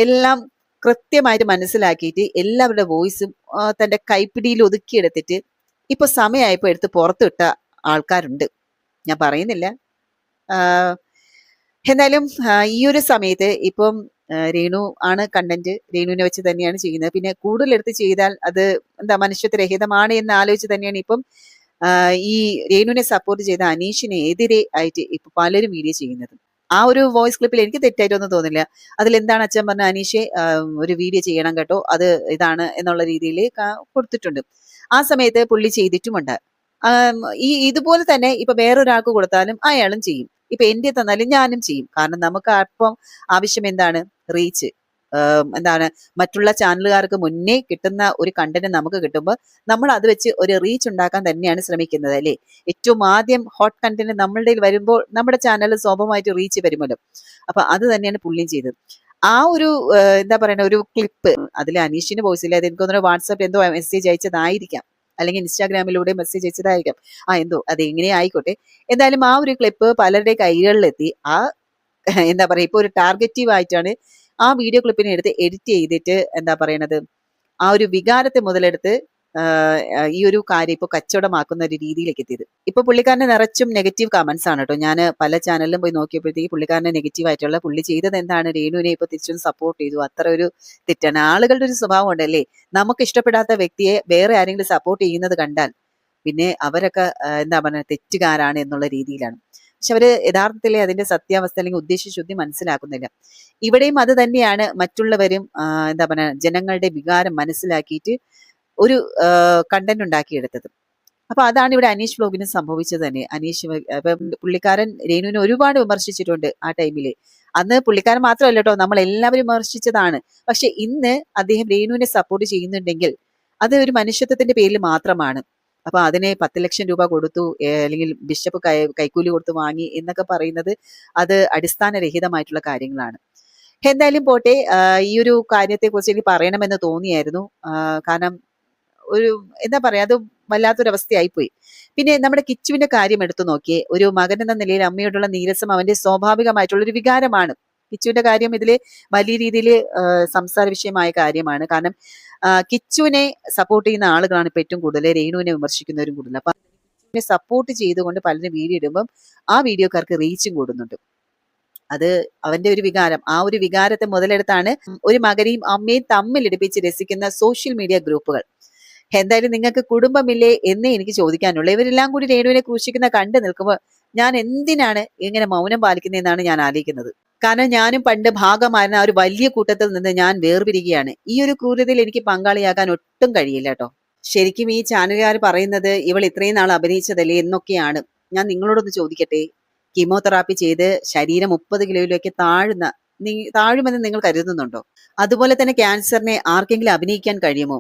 എല്ലാം കൃത്യമായിട്ട് മനസ്സിലാക്കിയിട്ട് എല്ലാവരുടെ വോയിസും തന്റെ കൈപ്പിടിയിൽ ഒതുക്കിയെടുത്തിട്ട് ഇപ്പൊ സമയമായപ്പോ എടുത്ത് പുറത്തുവിട്ട ആൾക്കാരുണ്ട്. ഞാൻ പറയുന്നില്ല. എന്തായാലും ഈ ഒരു സമയത്ത് ഇപ്പം രേണു ആണ് കണ്ടന്റ്, രേണുവിനെ വെച്ച് തന്നെയാണ് ചെയ്യുന്നത്. പിന്നെ കൂടുതൽ എടുത്ത് ചെയ്താൽ അത് മനുഷ്യത്വരഹിതമാണ് എന്ന് ആലോചിച്ച് തന്നെയാണ് ഇപ്പം ഈ രേണുവിനെ സപ്പോർട്ട് ചെയ്ത അനീഷിനെ എതിരെ ആയിട്ട് ഇപ്പൊ പലരും വീഡിയോ ചെയ്യുന്നത്. ആ ഒരു വോയിസ് ക്ലിപ്പിൽ എനിക്ക് തെറ്റായിട്ടൊന്നും തോന്നില്ല. അതിലെന്താണ് അച്ഛൻ പറഞ്ഞ, അനീഷെ ഒരു വീഡിയോ ചെയ്യണം കേട്ടോ, അത് ഇതാണ് എന്നുള്ള രീതിയിൽ കൊടുത്തിട്ടുണ്ട്. ആ സമയത്ത് പുള്ളി ചെയ്തിട്ടുമുണ്ട്. ഇതുപോലെ തന്നെ ഇപ്പൊ വേറൊരാൾക്ക് കൊടുത്താലും അയാളും ചെയ്യും. ഇപ്പൊ എന്റെ തന്നാലും ഞാനും ചെയ്യും. കാരണം നമുക്ക് അപ്പം ആവശ്യം എന്താണ്? റീച്ച്. മറ്റുള്ള ചാനലുകാർക്ക് മുന്നേ കിട്ടുന്ന ഒരു കണ്ടന്റ് നമുക്ക് കിട്ടുമ്പോൾ നമ്മൾ അത് വെച്ച് ഒരു റീച്ച് ഉണ്ടാക്കാൻ തന്നെയാണ് ശ്രമിക്കുന്നത്, അല്ലേ? ഏറ്റവും ആദ്യം ഹോട്ട് കണ്ടന്റ് നമ്മളുടെ വരുമ്പോൾ നമ്മുടെ ചാനൽ സ്വാഭാവികമായിട്ട് റീച്ച് വരുമല്ലോ. അപ്പൊ അത് തന്നെയാണ് പുള്ളിയും ചെയ്തത്. ആ ഒരു ഒരു ക്ലിപ്പ് അതിൽ അനീഷിന് വോയിസ് ഇല്ല, അത് എനിക്കൊന്നും വാട്സാപ്പ് എന്തോ മെസ്സേജ് അയച്ചതായിരിക്കാം, അല്ലെങ്കിൽ ഇൻസ്റ്റാഗ്രാമിലൂടെ മെസ്സേജ് അയച്ചതായിരിക്കാം. അത് എങ്ങനെ ആയിക്കോട്ടെ. എന്തായാലും ആ ഒരു ക്ലിപ്പ് പലരുടെ കൈകളിലെത്തി. ഇപ്പൊ ഒരു ടാർഗറ്റീവ് ആയിട്ടാണ് ആ വീഡിയോ ക്ലിപ്പിനെ എടുത്ത് എഡിറ്റ് ചെയ്തിട്ട് ആ ഒരു വികാരത്തെ മുതലെടുത്ത് ഈ ഒരു കാര്യം ഇപ്പൊ കച്ചവടമാക്കുന്ന ഒരു രീതിയിലേക്ക് എത്തിയത്. ഇപ്പൊ പുള്ളിക്കാരനെ നിറച്ചും നെഗറ്റീവ് കമന്റ്സ് ആണ് കേട്ടോ. ഞാൻ പല ചാനലിലും പോയി നോക്കിയപ്പോഴത്തേക്ക് പുള്ളിക്കാരനെ നെഗറ്റീവ് ആയിട്ടുള്ള, പുള്ളി ചെയ്തത് എന്താണ്, രേണുവിനെ ഇപ്പൊ തിരിച്ചും സപ്പോർട്ട് ചെയ്തു. അത്ര ഒരു തെറ്റാണ്. ആളുകളുടെ ഒരു സ്വഭാവം ഉണ്ടല്ലേ, നമുക്ക് ഇഷ്ടപ്പെടാത്ത വ്യക്തിയെ വേറെ ആരെങ്കിലും സപ്പോർട്ട് ചെയ്യുന്നത് കണ്ടാൽ പിന്നെ അവരൊക്കെ തെറ്റുകാരാണ് എന്നുള്ള രീതിയിലാണ്. പക്ഷെ അവര് യഥാർത്ഥത്തിൽ അതിന്റെ സത്യാവസ്ഥ അല്ലെങ്കിൽ ഉദ്ദേശശുദ്ധി മനസ്സിലാക്കുന്നില്ല. ഇവിടെയും അത് തന്നെയാണ്. മറ്റുള്ളവരും ജനങ്ങളുടെ വികാരം മനസ്സിലാക്കിയിട്ട് ഒരു കണ്ടന്റ് ഉണ്ടാക്കിയെടുത്തത്. അപ്പൊ അതാണ് ഇവിടെ അനീഷ് വ്ലോഗിന് സംഭവിച്ചത് തന്നെ. പുള്ളിക്കാരൻ രേണുവിനെ ഒരുപാട് വിമർശിച്ചിട്ടുണ്ട് ആ ടൈമില്. അന്ന് പുള്ളിക്കാരൻ മാത്രമല്ല കേട്ടോ, നമ്മൾ എല്ലാവരും വിമർശിച്ചതാണ്. പക്ഷെ ഇന്ന് അദ്ദേഹം രേണുവിനെ സപ്പോർട്ട് ചെയ്യുന്നുണ്ടെങ്കിൽ അത് ഒരു മനുഷ്യത്വത്തിന്റെ പേരിൽ മാത്രമാണ്. അപ്പൊ അതിനെ 10 ലക്ഷം രൂപ കൊടുത്തു, അല്ലെങ്കിൽ ബിഷപ്പ് കൈക്കൂലി കൊടുത്ത് വാങ്ങി എന്നൊക്കെ പറയുന്നത് അത് അടിസ്ഥാനരഹിതമായിട്ടുള്ള കാര്യങ്ങളാണ്. എന്തായാലും പോട്ടെ. ഈ ഒരു കാര്യത്തെക്കുറിച്ച് എനിക്ക് പറയണമെന്ന് തോന്നിയായിരുന്നു. കാരണം ഒരു എന്താ പറയാ, അത് വല്ലാത്തൊരവസ്ഥയായിപ്പോയി. പിന്നെ നമ്മുടെ കിച്ചുവിന്റെ കാര്യം എടുത്തു നോക്കിയേ. ഒരു മകൻ എന്ന നിലയിൽ അമ്മയോടുള്ള നീരസം അവന്റെ സ്വാഭാവികമായിട്ടുള്ള ഒരു വികാരമാണ്. കിച്ചുവിന്റെ കാര്യം ഇതില് വലിയ രീതിയിൽ സംസാര വിഷയമായ കാര്യമാണ്. കാരണം കിച്ചുവിനെ സപ്പോർട്ട് ചെയ്യുന്ന ആളുകളാണ് ഇപ്പൊ ഏറ്റവും കൂടുതൽ രേണുവിനെ വിമർശിക്കുന്നവരും കൂടുതൽ. അപ്പൊ കിച്ചുവിനെ സപ്പോർട്ട് ചെയ്തുകൊണ്ട് പലരും വീഡിയോ ഇടുമ്പം ആ വീഡിയോക്കാർക്ക് റീച്ചും കൂടുന്നുണ്ട്. അത് അവന്റെ ഒരു വികാരം. ആ ഒരു വികാരത്തെ മുതലെടുത്താണ് ഒരു മകനെയും അമ്മയും തമ്മിലിടിപ്പിച്ച് രസിക്കുന്ന സോഷ്യൽ മീഡിയ ഗ്രൂപ്പുകൾ. എന്തായാലും നിങ്ങൾക്ക് കുടുംബമില്ലേ എന്നേ എനിക്ക് ചോദിക്കാനുള്ളൂ. ഇവരെല്ലാം കൂടി രേണുവിനെ ക്രൂശിക്കുന്ന കണ്ടു നിൽക്കുമ്പോൾ ഞാൻ എന്തിനാണ് ഇങ്ങനെ മൗനം പാലിക്കുന്നതെന്നാണ് ഞാൻ ആലോചിക്കുന്നത്. കാരണം ഞാനും പണ്ട് ഭാഗമായിരുന്ന ആ ഒരു വലിയ കൂട്ടത്തിൽ നിന്ന് ഞാൻ വേർപിരിക്കുകയാണ്. ഈ ഒരു ക്രൂരതയിൽ എനിക്ക് പങ്കാളിയാകാൻ ഒട്ടും കഴിയില്ല കേട്ടോ. ശരിക്കും ഈ ചാനലുകാർ പറയുന്നത് ഇവൾ ഇത്രയും നാൾ അഭിനയിച്ചതല്ലേ എന്നൊക്കെയാണ്. ഞാൻ നിങ്ങളോടൊന്ന് ചോദിക്കട്ടെ, കീമോതെറാപ്പി ചെയ്ത് ശരീരം 30 കിലോയിലേക്ക് താഴുമെന്ന് നിങ്ങൾ കരുതുന്നുണ്ടോ? അതുപോലെ തന്നെ ക്യാൻസറിനെ ആർക്കെങ്കിലും അഭിനയിക്കാൻ കഴിയുമോ?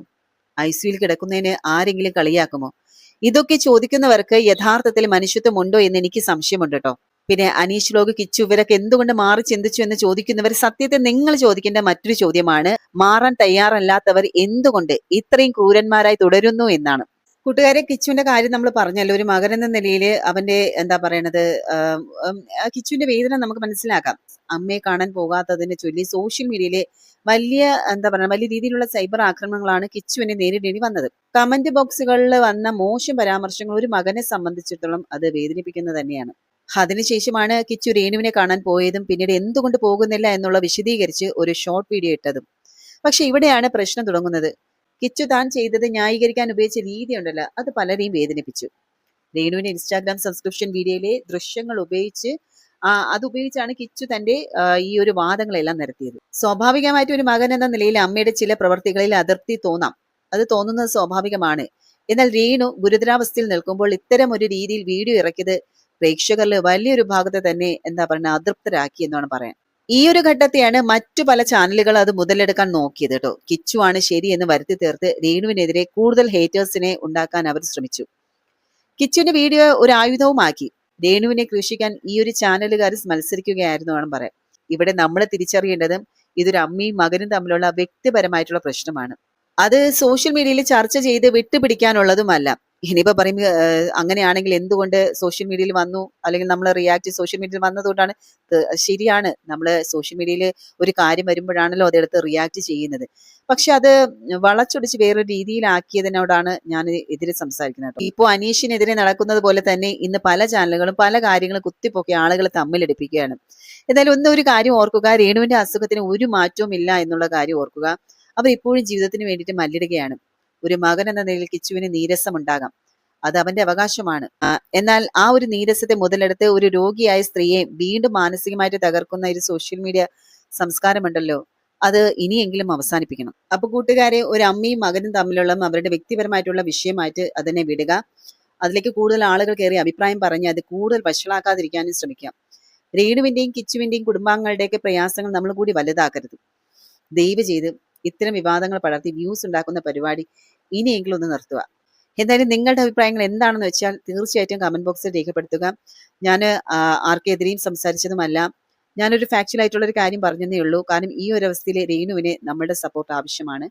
ICUയിൽ കിടക്കുന്നതിന് ആരെങ്കിലും കളിയാക്കുമോ? ഇതൊക്കെ ചോദിക്കുന്നവർക്ക് യഥാർത്ഥത്തിൽ മനുഷ്യത്വം ഉണ്ടോ എന്ന് എനിക്ക് സംശയമുണ്ട് കേട്ടോ. പിന്നെ അനീഷ് ലോക്, കിച്ചു ഇവരൊക്കെ എന്തുകൊണ്ട് മാറി ചിന്തിച്ചു എന്ന് ചോദിക്കുന്നവർ സത്യത്തെ നിങ്ങൾ ചോദിക്കേണ്ട മറ്റൊരു ചോദ്യമാണ്, മാറാൻ തയ്യാറല്ലാത്തവർ എന്തുകൊണ്ട് ഇത്രയും ക്രൂരന്മാരായി തുടരുന്നു എന്നാണ്. കൂട്ടുകാരെ, കിച്ചുവിന്റെ കാര്യം നമ്മൾ പറഞ്ഞല്ലോ. ഒരു മകൻ എന്ന നിലയിൽ അവന്റെ എന്താ പറയണത്, കിച്ചുവിന്റെ വേദന നമുക്ക് മനസ്സിലാക്കാം. അമ്മയെ കാണാൻ പോകാത്തതിനെ ചൊല്ലി സോഷ്യൽ മീഡിയയിലെ വലിയ വലിയ രീതിയിലുള്ള സൈബർ ആക്രമണങ്ങളാണ് കിച്ചുവിനെ നേരിടേണ്ടി വന്നത്. കമന്റ് ബോക്സുകളിൽ വന്ന മോശം പരാമർശങ്ങൾ ഒരു മകനെ സംബന്ധിച്ചിടത്തോളം അത് വേദനിപ്പിക്കുന്നത് തന്നെയാണ്. അതിനുശേഷമാണ് കിച്ചു രേണുവിനെ കാണാൻ പോയതും പിന്നീട് എന്തുകൊണ്ട് പോകുന്നില്ല എന്നുള്ള വിശദീകരിച്ച് ഒരു ഷോർട്ട് വീഡിയോ ഇട്ടതും. പക്ഷെ ഇവിടെയാണ് പ്രശ്നം തുടങ്ങുന്നത്. കിച്ചു താൻ ചെയ്തത് ന്യായീകരിക്കാൻ ഉപയോഗിച്ച രീതി ഉണ്ടല്ലോ, അത് പലരെയും വേദനിപ്പിച്ചു. രേണുവിന്റെ ഇൻസ്റ്റാഗ്രാം സബ്സ്ക്രിപ്ഷൻ വീഡിയോയിലെ ദൃശ്യങ്ങൾ അതുപയോഗിച്ചാണ് കിച്ചു തന്റെ ഈ ഒരു വാദങ്ങളെല്ലാം നിരത്തിയത്. സ്വാഭാവികമായിട്ട് ഒരു മകൻ എന്ന നിലയിൽ അമ്മയുടെ ചില പ്രവൃത്തികളിൽ അതൃപ്തി തോന്നാം. അത് തോന്നുന്നത് സ്വാഭാവികമാണ്. എന്നാൽ രേണു ഗുരുതരാവസ്ഥയിൽ നിൽക്കുമ്പോൾ ഇത്തരം ഒരു രീതിയിൽ വീഡിയോ ഇറക്കിയത് പ്രേക്ഷകരിൽ വലിയൊരു ഭാഗത്തെ തന്നെ അതൃപ്തരാക്കി എന്നാണ് പറയാൻ. ഈ ഒരു ഘട്ടത്തെയാണ് മറ്റു പല ചാനലുകൾ അത് മുതലെടുക്കാൻ നോക്കിയത് കേട്ടോ. കിച്ചു ആണ് ശരി എന്ന് വരുത്തി തീർത്ത് രേണുവിനെതിരെ കൂടുതൽ ഹേറ്റേഴ്സിനെ ഉണ്ടാക്കാൻ അവർ ശ്രമിച്ചു. കിച്ചുവിന്റെ വീഡിയോ ഒരു ആയുധവുമാക്കി രേണുവിനെ ക്രൂശിക്കാൻ ഈ ഒരു ചാനലുകാർ മത്സരിക്കുകയായിരുന്നു വേണം പറയാൻ. ഇവിടെ നമ്മൾ തിരിച്ചറിയേണ്ടതും ഇതൊരു അമ്മയും മകനും തമ്മിലുള്ള വ്യക്തിപരമായിട്ടുള്ള പ്രശ്നമാണ്. അത് സോഷ്യൽ മീഡിയയിൽ ചർച്ച ചെയ്ത് വിട്ടുപിടിക്കാനുള്ളതുമല്ല. ഇനിയിപ്പോ പറയും അങ്ങനെയാണെങ്കിൽ എന്തുകൊണ്ട് സോഷ്യൽ മീഡിയയിൽ വന്നു, അല്ലെങ്കിൽ നമ്മൾ റിയാക്ട് സോഷ്യൽ മീഡിയയിൽ വന്നതുകൊണ്ടാണ്. ശരിയാണ്, നമ്മൾ സോഷ്യൽ മീഡിയയിൽ ഒരു കാര്യം വരുമ്പോഴാണല്ലോ അതെടുത്ത് റിയാക്ട് ചെയ്യുന്നത്. പക്ഷെ അത് വളച്ചൊടിച്ച് വേറൊരു രീതിയിലാക്കിയതിനോടാണ് ഞാൻ എതിരെ സംസാരിക്കുന്നത്. ഇപ്പോൾ അനീഷിനെതിരെ നടക്കുന്നത് പോലെ തന്നെ ഇന്ന് പല ചാനലുകളും പല കാര്യങ്ങളും കുത്തിപ്പൊക്കി ആളുകളെ തമ്മിലെടുപ്പിക്കുകയാണ്. എന്തായാലും ഒരു കാര്യം ഓർക്കുക, രേണുവിന്റെ അസുഖത്തിന് ഒരു മാറ്റവും ഇല്ല എന്നുള്ള കാര്യം ഓർക്കുക. അവർ ഇപ്പോഴും ജീവിതത്തിന് വേണ്ടിയിട്ട് മല്ലിടുകയാണ്. ഒരു മകൻ എന്ന നിലയിൽ കിച്ചുവിന് നീരസം ഉണ്ടാകാം, അത് അവന്റെ അവകാശമാണ്. എന്നാൽ ആ ഒരു നീരസത്തെ മുതലെടുത്ത് ഒരു രോഗിയായ സ്ത്രീയെ വീണ്ടും മാനസികമായിട്ട് തകർക്കുന്ന ഒരു സോഷ്യൽ മീഡിയ സംസ്കാരമുണ്ടല്ലോ, അത് ഇനിയെങ്കിലും അവസാനിപ്പിക്കണം. അപ്പൊ കൂട്ടുകാരെ, ഒരു അമ്മയും മകനും തമ്മിലുള്ള അവരുടെ വ്യക്തിപരമായിട്ടുള്ള വിഷയമായിട്ട് അതിനെ വിടുക. അതിലേക്ക് കൂടുതൽ ആളുകൾ കയറി അഭിപ്രായം പറഞ്ഞ് അത് കൂടുതൽ വഷളാക്കാതിരിക്കാനും ശ്രമിക്കാം. രേണുവിന്റെയും കിച്ചുവിന്റെയും കുടുംബാംഗങ്ങളുടെയൊക്കെ പ്രയാസങ്ങൾ നമ്മൾ കൂടി വലുതാക്കരുത്. ദയവ് ചെയ്ത് ഇത്തരം വിവാദങ്ങൾ പടർത്തി വ്യൂസ് ഉണ്ടാക്കുന്ന പരിപാടി ഇനിയെങ്കിലും ഒന്ന് നിർത്തുക. എന്തായാലും നിങ്ങളുടെ അഭിപ്രായങ്ങൾ എന്താണെന്ന് വെച്ചാൽ തീർച്ചയായിട്ടും കമന്റ് ബോക്സിൽ രേഖപ്പെടുത്തുക. ഞാൻ ആർക്കെതിരെയും സംസാരിച്ചതുമല്ല. ഞാനൊരു ഫാക്ച്വൽ ആയിട്ടുള്ള ഒരു കാര്യം പറഞ്ഞതേ ഉള്ളൂ. കാരണം ഈ ഒരു അവസ്ഥയിൽ രേണുവിന് നമ്മുടെ സപ്പോർട്ട് ആവശ്യമാണ്.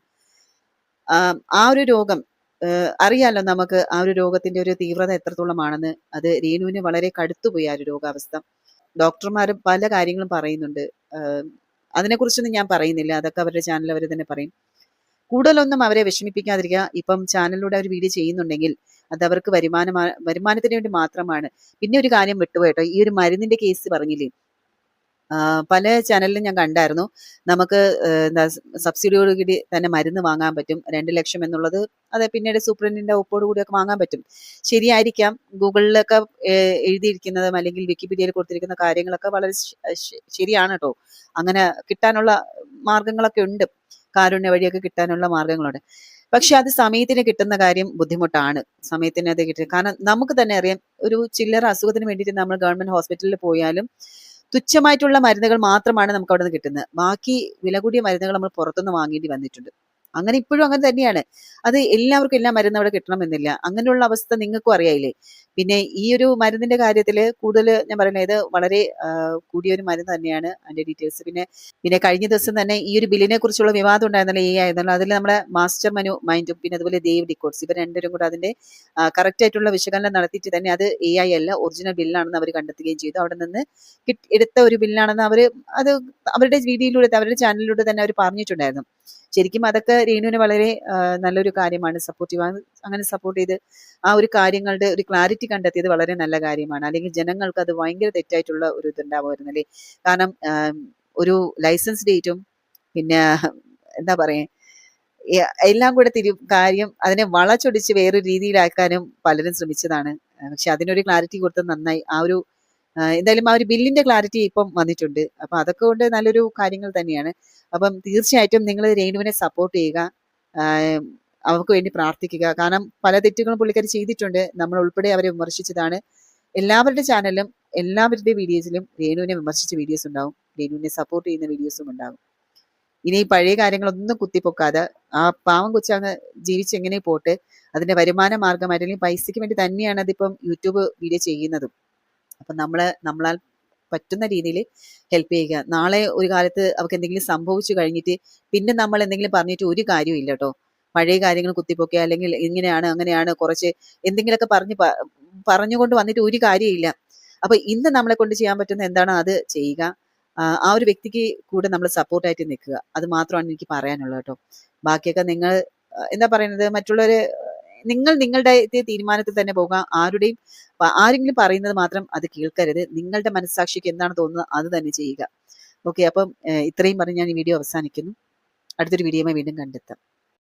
ആ ഒരു രോഗം അറിയാലോ നമുക്ക്, ആ ഒരു രോഗത്തിന്റെ ഒരു തീവ്രത എത്രത്തോളമാണെന്ന്. അത് രേണുവിന് വളരെ കടുത്തുപോയി ആ ഒരു രോഗാവസ്ഥ. ഡോക്ടർമാരും പല കാര്യങ്ങളും പറയുന്നുണ്ട്. അതിനെക്കുറിച്ചൊന്നും ഞാൻ പറയുന്നില്ല, അതൊക്കെ അവരുടെ ചാനൽ അവർ തന്നെ പറയും. കൂടുതലൊന്നും അവരെ വിഷമിപ്പിക്കാതിരിക്കുക. ഇപ്പം ചാനലിലൂടെ അവർ വീഡിയോ ചെയ്യുന്നുണ്ടെങ്കിൽ അത് അവർക്ക് വരുമാനത്തിന് വേണ്ടി മാത്രമാണ്. പിന്നെ ഒരു കാര്യം വിട്ടുപോയിട്ടോ, ഈ ഒരു മരുന്നിന്റെ കേസ് പറഞ്ഞില്ലേ, പല ചാനലിലും ഞാൻ കണ്ടായിരുന്നു. നമുക്ക് സബ്സിഡിയോട് കൂടി തന്നെ മരുന്ന് വാങ്ങാൻ പറ്റും. 2 ലക്ഷം എന്നുള്ളത് അത് പിന്നീട് സൂപ്രണ്ടിന്റെ ഒപ്പോട് കൂടിയൊക്കെ വാങ്ങാൻ പറ്റും. ശരിയായിരിക്കാം. ഗൂഗിളിലൊക്കെ എഴുതിയിരിക്കുന്നതും അല്ലെങ്കിൽ വിക്കിപീഡിയയിൽ കൊടുത്തിരിക്കുന്ന കാര്യങ്ങളൊക്കെ വളരെ ശരിയാണ് കേട്ടോ. അങ്ങനെ കിട്ടാനുള്ള മാർഗങ്ങളൊക്കെ ഉണ്ട്. കാരുണ്യ വഴിയൊക്കെ കിട്ടാനുള്ള മാർഗങ്ങളുണ്ട്. പക്ഷെ അത് സമയത്തിന് കിട്ടുന്ന കാര്യം ബുദ്ധിമുട്ടാണ്. സമയത്തിന് അത് കിട്ടും. കാരണം നമുക്ക് തന്നെ അറിയാം, ഒരു ചില്ലറ അസുഖത്തിന് വേണ്ടിയിട്ട് നമ്മൾ ഗവൺമെന്റ് ഹോസ്പിറ്റലിൽ പോയാലും തുച്ഛമായിട്ടുള്ള മരുന്നുകൾ മാത്രമാണ് നമുക്ക് അവിടെ നിന്ന് കിട്ടുന്നത്. ബാക്കി വില കൂടിയ മരുന്നുകൾ നമ്മൾ പുറത്തുനിന്ന് വാങ്ങേണ്ടി വന്നിട്ടുണ്ട്. അങ്ങനെ ഇപ്പോഴും അങ്ങനെ തന്നെയാണ്. അത് എല്ലാവർക്കും എല്ലാ മരുന്നും അവിടെ കിട്ടണമെന്നില്ല. അങ്ങനെയുള്ള അവസ്ഥ നിങ്ങൾക്കും അറിയായില്ലേ. പിന്നെ ഈ ഒരു മരുന്നിന്റെ കാര്യത്തിൽ കൂടുതൽ ഞാൻ പറയുന്നത് ഇത് വളരെ കൂടിയൊരു മരുന്ന് തന്നെയാണ്. അതിന്റെ ഡീറ്റെയിൽസ് പിന്നെ പിന്നെ കഴിഞ്ഞ ദിവസം തന്നെ ഈ ഒരു ബില്ലിനെ കുറിച്ചുള്ള വിവാദം ഉണ്ടായിരുന്നല്ലോ, ആയിരുന്നല്ലോ. അതിൽ നമ്മുടെ മാസ്റ്റർ മനു മൈൻഡും പിന്നെ അതുപോലെ ദേവ് ഡിക്കോട്സ് ഇവർ രണ്ടുപേരും കൂടെ അതിന്റെ കറക്റ്റ് ആയിട്ടുള്ള വിശകലനം നടത്തിയിട്ട് തന്നെ അത് അല്ല ഒറിജിനൽ ബില്ലാണെന്ന് അവർ കണ്ടെത്തുകയും ചെയ്തു. അവിടെ നിന്ന് എടുത്ത ഒരു ബില്ലാണെന്ന് അത് അവരുടെ വീഡിയോയിലൂടെ അവരുടെ ചാനലിലൂടെ തന്നെ അവർ പറഞ്ഞിട്ടുണ്ടായിരുന്നു. ശരിക്കും അതൊക്കെ രേണുവിന് വളരെ നല്ലൊരു കാര്യമാണ്. സപ്പോർട്ടീവ് അങ്ങനെ സപ്പോർട്ട് ചെയ്ത് ആ ഒരു കാര്യങ്ങളുടെ ഒരു ക്ലാരിറ്റി കണ്ടെത്തിയത് വളരെ നല്ല കാര്യമാണ്. അല്ലെങ്കിൽ ജനങ്ങൾക്ക് അത് ഭയങ്കര തെറ്റായിട്ടുള്ള ഒരു ഇതുണ്ടാവുമായിരുന്നു അല്ലേ. കാരണം ഒരു ലൈസൻസ് ഡേറ്റും പിന്നെ എന്താ പറയാ എല്ലാം കൂടെ കാര്യം അതിനെ വളച്ചൊടിച്ച് വേറൊരു രീതിയിലാക്കാനും പലരും ശ്രമിച്ചതാണ്. പക്ഷെ അതിനൊരു ക്ലാരിറ്റി കൊടുത്തത് നന്നായി. എന്തായാലും ആ ഒരു ബില്ലിന്റെ ക്ലാരിറ്റി ഇപ്പം വന്നിട്ടുണ്ട്. അപ്പൊ അതൊക്കെ കൊണ്ട് നല്ലൊരു കാര്യങ്ങൾ തന്നെയാണ്. അപ്പം തീർച്ചയായിട്ടും നിങ്ങൾ രേണുവിനെ സപ്പോർട്ട് ചെയ്യുക, അവർക്ക് വേണ്ടി പ്രാർത്ഥിക്കുക. കാരണം പല തെറ്റുകളും പുള്ളിക്കാരി ചെയ്തിട്ടുണ്ട്. നമ്മൾ ഉൾപ്പെടെ അവരെ വിമർശിച്ചതാണ്. എല്ലാവരുടെ ചാനലിലും എല്ലാവരുടെ വീഡിയോസിലും രേണുവിനെ വിമർശിച്ച വീഡിയോസ് ഉണ്ടാവും, രേണുവിനെ സപ്പോർട്ട് ചെയ്യുന്ന വീഡിയോസും ഉണ്ടാകും. ഇനി പഴയ കാര്യങ്ങളൊന്നും കുത്തിപ്പൊക്കാതെ ആ പാവം കൊച്ചങ്ങ് ജീവിച്ചെങ്ങനെ പോട്ടെ. അതിന്റെ വരുമാന മാർഗമായിട്ട് അല്ലെങ്കിൽ പൈസയ്ക്ക് വേണ്ടി തന്നെയാണ് അതിപ്പം യൂട്യൂബ് വീഡിയോ ചെയ്യുന്നതും. അപ്പൊ നമ്മളാൽ പറ്റുന്ന രീതിയിൽ ഹെൽപ്പ് ചെയ്യുക. നാളെ ഒരു കാലത്ത് അവർക്ക് എന്തെങ്കിലും സംഭവിച്ചു കഴിഞ്ഞിട്ട് പിന്നെ നമ്മൾ എന്തെങ്കിലും പറഞ്ഞിട്ട് ഒരു കാര്യവും ഇല്ല കേട്ടോ. പഴയ കാര്യങ്ങൾ കുത്തിപ്പൊക്കുക അല്ലെങ്കിൽ ഇങ്ങനെയാണ് അങ്ങനെയാണ് കുറച്ച് എന്തെങ്കിലുമൊക്കെ പറഞ്ഞുകൊണ്ട് വന്നിട്ട് ഒരു കാര്യമില്ല. അപ്പൊ ഇന്ന് നമ്മളെ കൊണ്ട് ചെയ്യാൻ പറ്റുന്ന എന്താണോ അത് ചെയ്യുക. ആ ഒരു വ്യക്തിക്ക് കൂടെ നമ്മൾ സപ്പോർട്ടായിട്ട് നിൽക്കുക. അത് മാത്രമാണ് എനിക്ക് പറയാനുള്ളത് കേട്ടോ. ബാക്കിയൊക്കെ നിങ്ങൾ എന്താ പറയുന്നത്, മറ്റുള്ളവര് നിങ്ങളുടെ തീരുമാനത്തിൽ തന്നെ പോകുക. ആരെങ്കിലും പറയുന്നത് മാത്രം അത് കേൾക്കരുത്. നിങ്ങളുടെ മനസ്സാക്ഷിക്ക് എന്താണ് തോന്നുന്നത് അത് തന്നെ ചെയ്യുക. ഓക്കെ, അപ്പം ഇത്രയും പറഞ്ഞ് ഞാൻ ഈ വീഡിയോ അവസാനിക്കുന്നു. അടുത്തൊരു വീഡിയോയുമായി വീണ്ടും കണ്ടെത്താം.